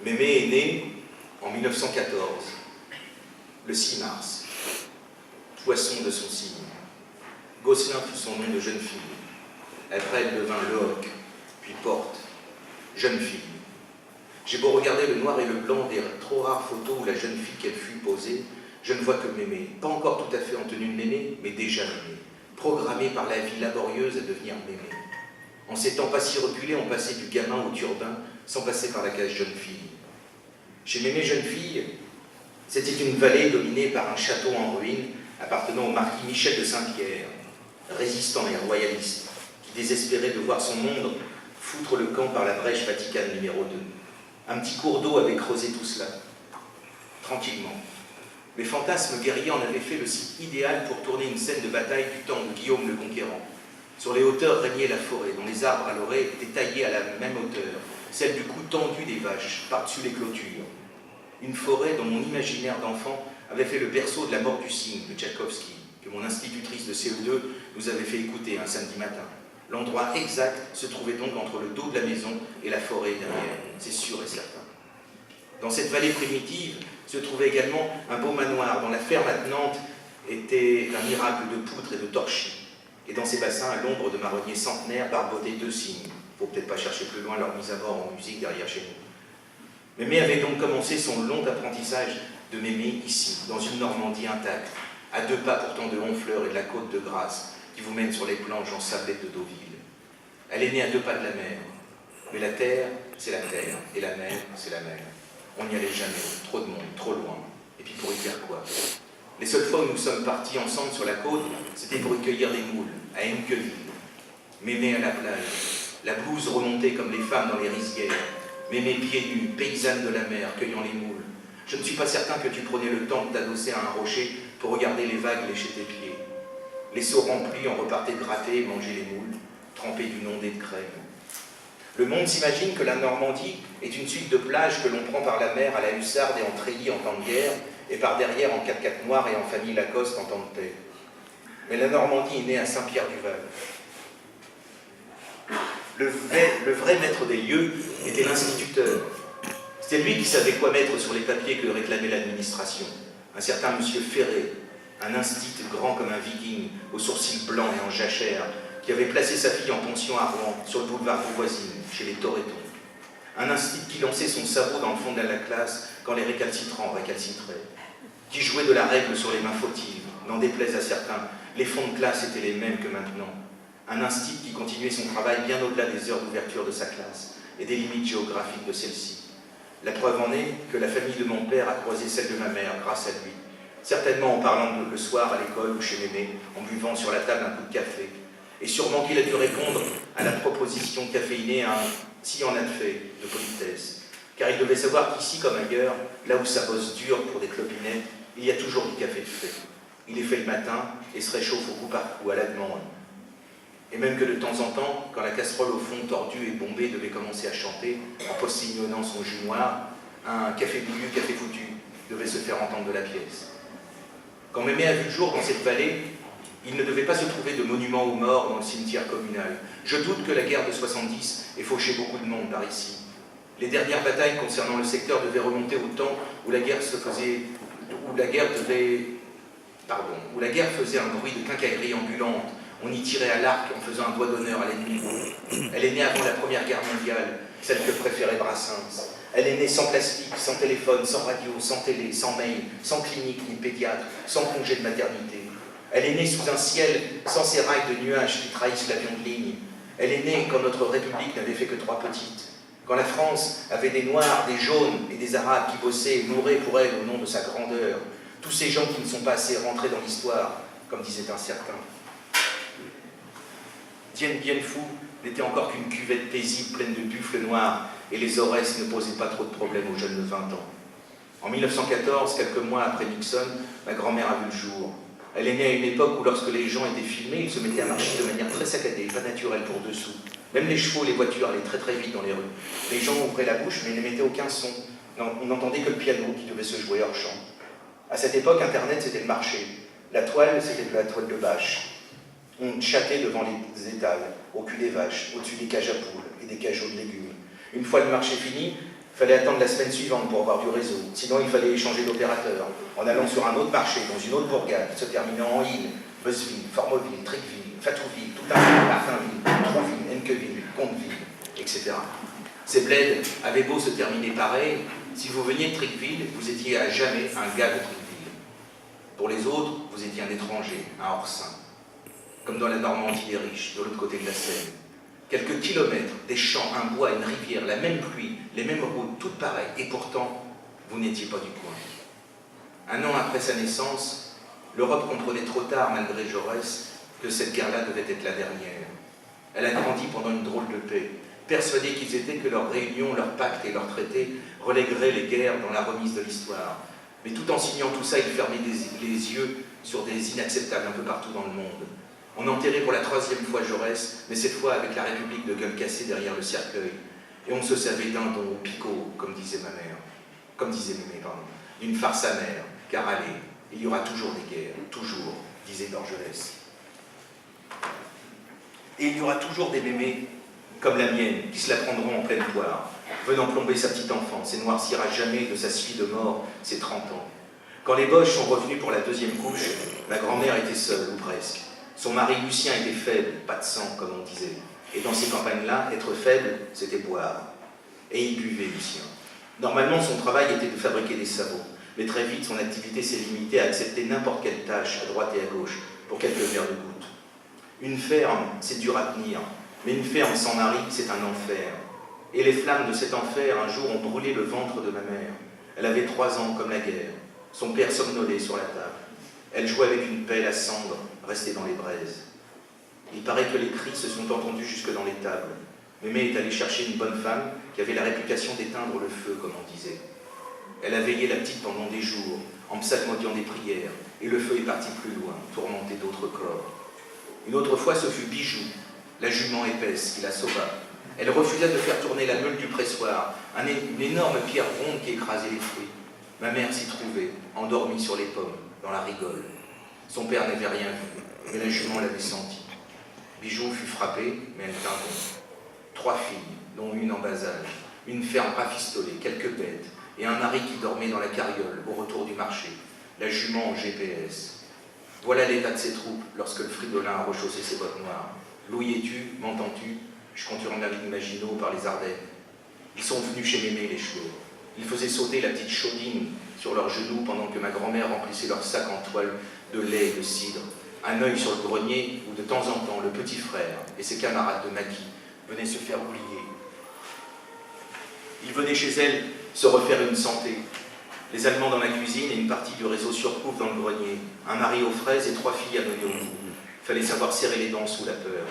Mémé est née en 1914, le 6 mars, poisson de son signe. Gosselin fut son nom de jeune fille. Après, elle devint Lehoc, puis Porte, jeune fille. J'ai beau regarder le noir et le blanc des trop rares photos où la jeune fille qu'elle fut posée, je ne vois que Mémé, pas encore tout à fait en tenue de Mémé, mais déjà Mémé, programmée par la vie laborieuse à devenir Mémé. En ces temps pas si reculés, on passait du gamin au turbin, sans passer par la case jeune fille. Chez Mémé jeune fille, c'était une vallée dominée par un château en ruine appartenant au marquis Michel de Saint-Pierre, résistant et royaliste, qui désespérait de voir son monde foutre le camp par la brèche Vaticane numéro 2. Un petit cours d'eau avait creusé tout cela, tranquillement. Les fantasmes guerriers en avaient fait le site idéal pour tourner une scène de bataille du temps de Guillaume le Conquérant. Sur les hauteurs régnait la forêt, dont les arbres à l'oreille étaient taillés à la même hauteur, celle du cou tendu des vaches, par-dessus les clôtures. Une forêt dont mon imaginaire d'enfant avait fait le berceau de La mort du cygne de Tchaïkovski, que mon institutrice de CE2 nous avait fait écouter un samedi matin. L'endroit exact se trouvait donc entre le dos de la maison et la forêt derrière, c'est sûr et certain. Dans cette vallée primitive se trouvait également un beau manoir dont la ferme attenante était un miracle de poutres et de torchis. Et dans ces bassins, à l'ombre de marronniers centenaires, barbotaient deux cygnes. Il ne faut peut-être pas chercher plus loin leur mise à mort en musique derrière chez nous. Mémé avait donc commencé son long apprentissage de Mémé ici, dans une Normandie intacte, à 2 pas pourtant de Honfleur et de la côte de Grasse, qui vous mène sur les planches en sablette de Deauville. Elle est née à 2 pas de la mer. Mais la terre, c'est la terre, et la mer, c'est la mer. On n'y allait jamais, trop de monde, trop loin. Et puis pour y faire quoi? Les seules fois où nous sommes partis ensemble sur la côte, c'était pour y cueillir des moules, à Henqueville. Mémé à la plage, la blouse remontée comme les femmes dans les rizières. Mémé pieds nus, paysanne de la mer, cueillant les moules. Je ne suis pas certain que tu prenais le temps de t'adosser à un rocher pour regarder les vagues lécher tes pieds. Les seaux remplis, on repartait gratter et manger les moules, trempés d'une ondée de crème. Le monde s'imagine que la Normandie est une suite de plages que l'on prend par la mer à la hussarde et en treillis en temps de guerre, et par derrière en 4x4 noir et en famille Lacoste en temps de paix. Mais la Normandie est née à Saint-Pierre-du-Val. Le vrai maître des lieux était l'instituteur. C'était lui qui savait quoi mettre sur les papiers que réclamait l'administration. Un certain monsieur Ferré, un instit grand comme un viking, aux sourcils blancs et en jachère, qui avait placé sa fille en pension à Rouen, sur le boulevard Beauvoisine, chez les Toretons. Un instit qui lançait son sabot dans le fond de la classe quand les récalcitrants récalcitraient. Qui jouait de la règle sur les mains fautives, n'en déplaise à certains, les fonds de classe étaient les mêmes que maintenant. Un instit qui continuait son travail bien au-delà des heures d'ouverture de sa classe et des limites géographiques de celle-ci. La preuve en est que la famille de mon père a croisé celle de ma mère grâce à lui, certainement en parlant le soir à l'école ou chez Mémé, en buvant sur la table un coup de café. Et sûrement qu'il a dû répondre à la proposition caféinée à un « si on a de fait » de politesse. Car il devait savoir qu'ici comme ailleurs, là où ça bosse dur pour des clopinettes, il y a toujours du café de fait. Il est fait le matin et se réchauffe au coup par coup, à la demande. Et même que de temps en temps, quand la casserole au fond tordue et bombée devait commencer à chanter, en postignonnant son jus noir, un café bouillu, café foutu devait se faire entendre de la pièce. Quand Mémé a vu le jour dans cette vallée, il ne devait pas se trouver de monument aux morts dans le cimetière communal. Je doute que la guerre de 70 ait fauché beaucoup de monde par ici. Les dernières batailles concernant le secteur devaient remonter au temps où la guerre faisait un bruit de quincaillerie ambulante. On y tirait à l'arc en faisant un doigt d'honneur à l'ennemi. Elle est née avant la Première Guerre mondiale, celle que préférait Brassens. Elle est née sans plastique, sans téléphone, sans radio, sans télé, sans mail, sans clinique ni pédiatre, sans congé de maternité. Elle est née sous un ciel sans ces rails de nuages qui trahissent l'avion de ligne. Elle est née quand notre République n'avait fait que 3 petites. Quand la France avait des Noirs, des Jaunes et des Arabes qui bossaient et mouraient pour elle au nom de sa grandeur. Tous ces gens qui ne sont pas assez rentrés dans l'histoire, comme disait un certain. Dien Bien Phu n'était encore qu'une cuvette paisible pleine de buffles noirs et les Aurès ne posaient pas trop de problèmes aux jeunes de 20 ans. En 1914, quelques mois après Nixon, ma grand-mère a vu le jour. Elle est née à une époque où lorsque les gens étaient filmés, ils se mettaient à marcher de manière très saccadée, pas naturelle pour dessous. Même les chevaux, les voitures allaient très très vite dans les rues. Les gens ouvraient la bouche mais n'émettaient aucun son. On n'entendait que le piano qui devait se jouer hors champ. À cette époque, Internet c'était le marché. La toile, c'était de la toile de bâche. On chattait devant les étals, au cul des vaches, au-dessus des cages à poules et des cajots de légumes. Une fois le marché fini, fallait attendre la semaine suivante pour avoir du réseau. Sinon, il fallait échanger d'opérateur en allant sur un autre marché, dans une autre bourgade, se terminant en île, Beuzeville, Formoville, Tricqueville, Fatouville, Toutain, Martinville, Trouville, Enqueville, Comteville, etc. Ces bleds avaient beau se terminer pareil, si vous veniez de Tricqueville, vous étiez à jamais un gars de Tricqueville. Pour les autres, vous étiez un étranger, un hors-saint. Comme dans la Normandie des riches, de l'autre côté de la Seine. Quelques kilomètres, des champs, un bois, une rivière, la même pluie, les mêmes routes, toutes pareilles, et pourtant, vous n'étiez pas du coin. Un an après sa naissance, l'Europe comprenait trop tard, malgré Jaurès, que cette guerre-là devait être la dernière. Elle a grandi pendant une drôle de paix, persuadée qu'ils étaient que leur réunion, leur pacte et leur traité relégueraient les guerres dans la remise de l'histoire. Mais tout en signant tout ça, ils fermaient les yeux sur des inacceptables un peu partout dans le monde. On enterrait pour la 3e fois Jaurès, mais cette fois avec la République de gueule cassée derrière le cercueil. Et on se savait dindon au picot, comme disait ma mère. Comme disait Mémé, pardon. D'une farce amère, car allez, il y aura toujours des guerres, toujours, disait Dorgelès. Et il y aura toujours des mémés, comme la mienne, qui se la prendront en pleine poire, venant plomber sa petite enfance et noircira jamais de sa suie de mort ses 30 ans. Quand les Boches sont revenus pour la 2e couche, ma grand-mère était seule, ou presque. Son mari Lucien était faible, pas de sang, comme on disait. Et dans ces campagnes-là, être faible, c'était boire. Et il buvait, Lucien. Normalement, son travail était de fabriquer des sabots. Mais très vite, son activité s'est limitée à accepter n'importe quelle tâche, à droite et à gauche, pour quelques verres de goutte. Une ferme, c'est dur à tenir. Mais une ferme sans mari, c'est un enfer. Et les flammes de cet enfer, un jour, ont brûlé le ventre de ma mère. Elle avait 3 ans, comme la guerre. Son père somnolait sur la table. Elle jouait avec une pelle à cendre, restée dans les braises. Il paraît que les cris se sont entendus jusque dans les tables. Mémé est allée chercher une bonne femme qui avait la réputation d'éteindre le feu, comme on disait. Elle a veillé la petite pendant des jours, en psalmodiant des prières, et le feu est parti plus loin, tourmenté d'autres corps. Une autre fois, ce fut Bijou, la jument épaisse, qui la sauva. Elle refusa de faire tourner la meule du pressoir, une énorme pierre ronde qui écrasait les fruits. Ma mère s'y trouvait, endormie sur les pommes, dans la rigole. Son père n'avait rien vu, mais la jument l'avait senti. Bijou fut frappée, mais elle tint bon. 3 filles, dont une en bas âge, une ferme rafistolée, quelques bêtes, et un mari qui dormait dans la carriole, au retour du marché, la jument en GPS. Voilà l'état de ses troupes, lorsque le Fridolin a rechaussé ses bottes noires. L'où y es-tu, m'entends-tu? Je compte en Maginot par les Ardennes. Ils sont venus chez Mémé, les chevaux. Ils faisaient sauter la petite chaudine sur leurs genoux pendant que ma grand-mère remplissait leur sac en toile de lait et de cidre. Un œil sur le grenier où de temps en temps le petit frère et ses camarades de maquis venaient se faire oublier. Ils venaient chez elle se refaire une santé. Les Allemands dans la cuisine et une partie du réseau surcouf dans le grenier. Un mari aux fraises et 3 filles à mener au bout. Il fallait savoir serrer les dents sous la peur.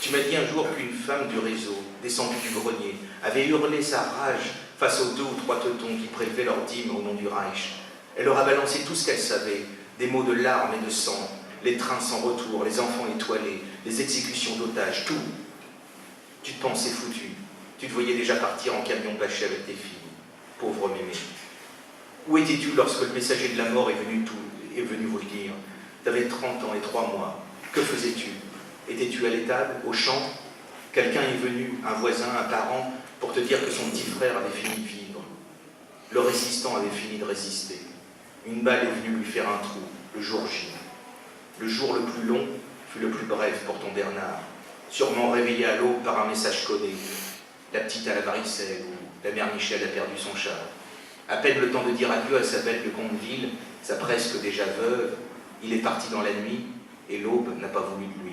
Tu m'as dit un jour qu'une femme du réseau, descendue du grenier, avait hurlé sa rage face aux 2 ou 3 teutons qui prélevaient leur dîme au nom du Reich. Elle leur a balancé tout ce qu'elle savait, des mots de larmes et de sang, les trains sans retour, les enfants étoilés, les exécutions d'otages, tout. Tu te pensais foutu. Tu te voyais déjà partir en camion bâché avec tes filles. Pauvre Mémé. Où étais-tu lorsque le messager de la mort est venu vous le dire? Tu avais 30 ans et 3 mois. Que faisais-tu? Étais-tu à l'étable, au champ? Quelqu'un est venu, un voisin, un parent, pour te dire que son petit frère avait fini de vivre. Le résistant avait fini de résister. Une balle est venue lui faire un trou, le jour J. Le jour le plus long fut le plus bref pour ton Bernard, sûrement réveillé à l'aube par un message codé. La petite à la varicelle, ou la mère Michel a perdu son chat. À peine le temps de dire adieu à sa belle de Comteville, sa presque déjà veuve, il est parti dans la nuit, et l'aube n'a pas voulu de lui.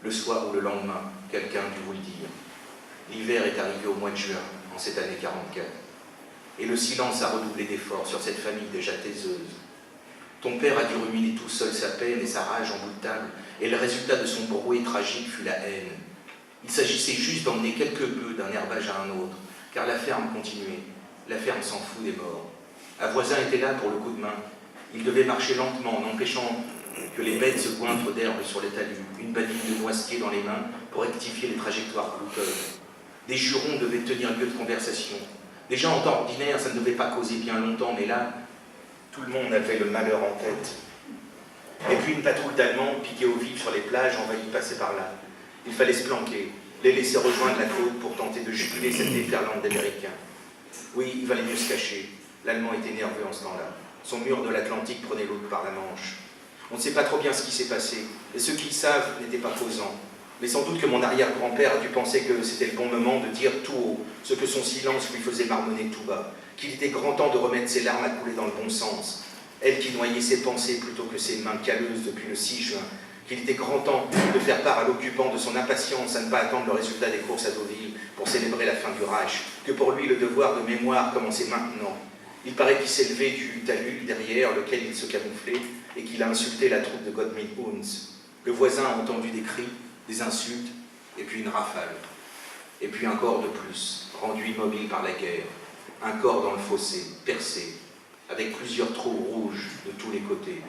Le soir ou le lendemain, quelqu'un dut vous le dire. L'hiver est arrivé au mois de juin, en cette année 44. Et le silence a redoublé d'efforts sur cette famille déjà taiseuse. Ton père a dû ruminer tout seul sa peine et sa rage en bout de table, et le résultat de son brouet tragique fut la haine. Il s'agissait juste d'emmener quelques bœufs d'un herbage à un autre, car la ferme continuait. La ferme s'en fout des morts. Un voisin était là pour le coup de main. Il devait marcher lentement, en empêchant que les bêtes se goinfrent d'herbe sur les talus, une badine de noisetier dans les mains pour rectifier les trajectoires coûteuses. Des jurons devaient tenir lieu de conversation. Déjà en temps ordinaire, ça ne devait pas causer bien longtemps, mais là, tout le monde avait le malheur en tête. Et puis une patrouille d'Allemands, piquée au vif sur les plages, envahit passer par là. Il fallait se planquer, les laisser rejoindre la côte pour tenter de juguler cette déferlante d'Américains. Oui, il valait mieux se cacher. L'Allemand était nerveux en ce temps-là. Son mur de l'Atlantique prenait l'autre par la Manche. On ne sait pas trop bien ce qui s'est passé, et ceux qui le savent n'étaient pas causants. Mais sans doute que mon arrière-grand-père a dû penser que c'était le bon moment de dire tout haut ce que son silence lui faisait marmonner tout bas, qu'il était grand temps de remettre ses larmes à couler dans le bon sens, elle qui noyait ses pensées plutôt que ses mains calleuses depuis le 6 juin, qu'il était grand temps de faire part à l'occupant de son impatience à ne pas attendre le résultat des courses à Deauville pour célébrer la fin du Reich, que pour lui le devoir de mémoire commençait maintenant. Il paraît qu'il s'est levé du talus derrière lequel il se camouflait et qu'il a insulté la troupe de Gottmil Huns. Le voisin a entendu des cris, des insultes, et puis une rafale. Et puis un corps de plus, rendu immobile par la guerre. Un corps dans le fossé, percé, avec plusieurs trous rouges de tous les côtés.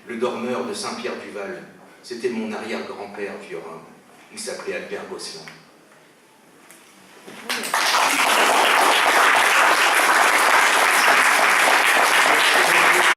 Le dormeur de Saint-Pierre-du-Val, c'était mon arrière-grand-père vieux. Il s'appelait Albert Gosselin.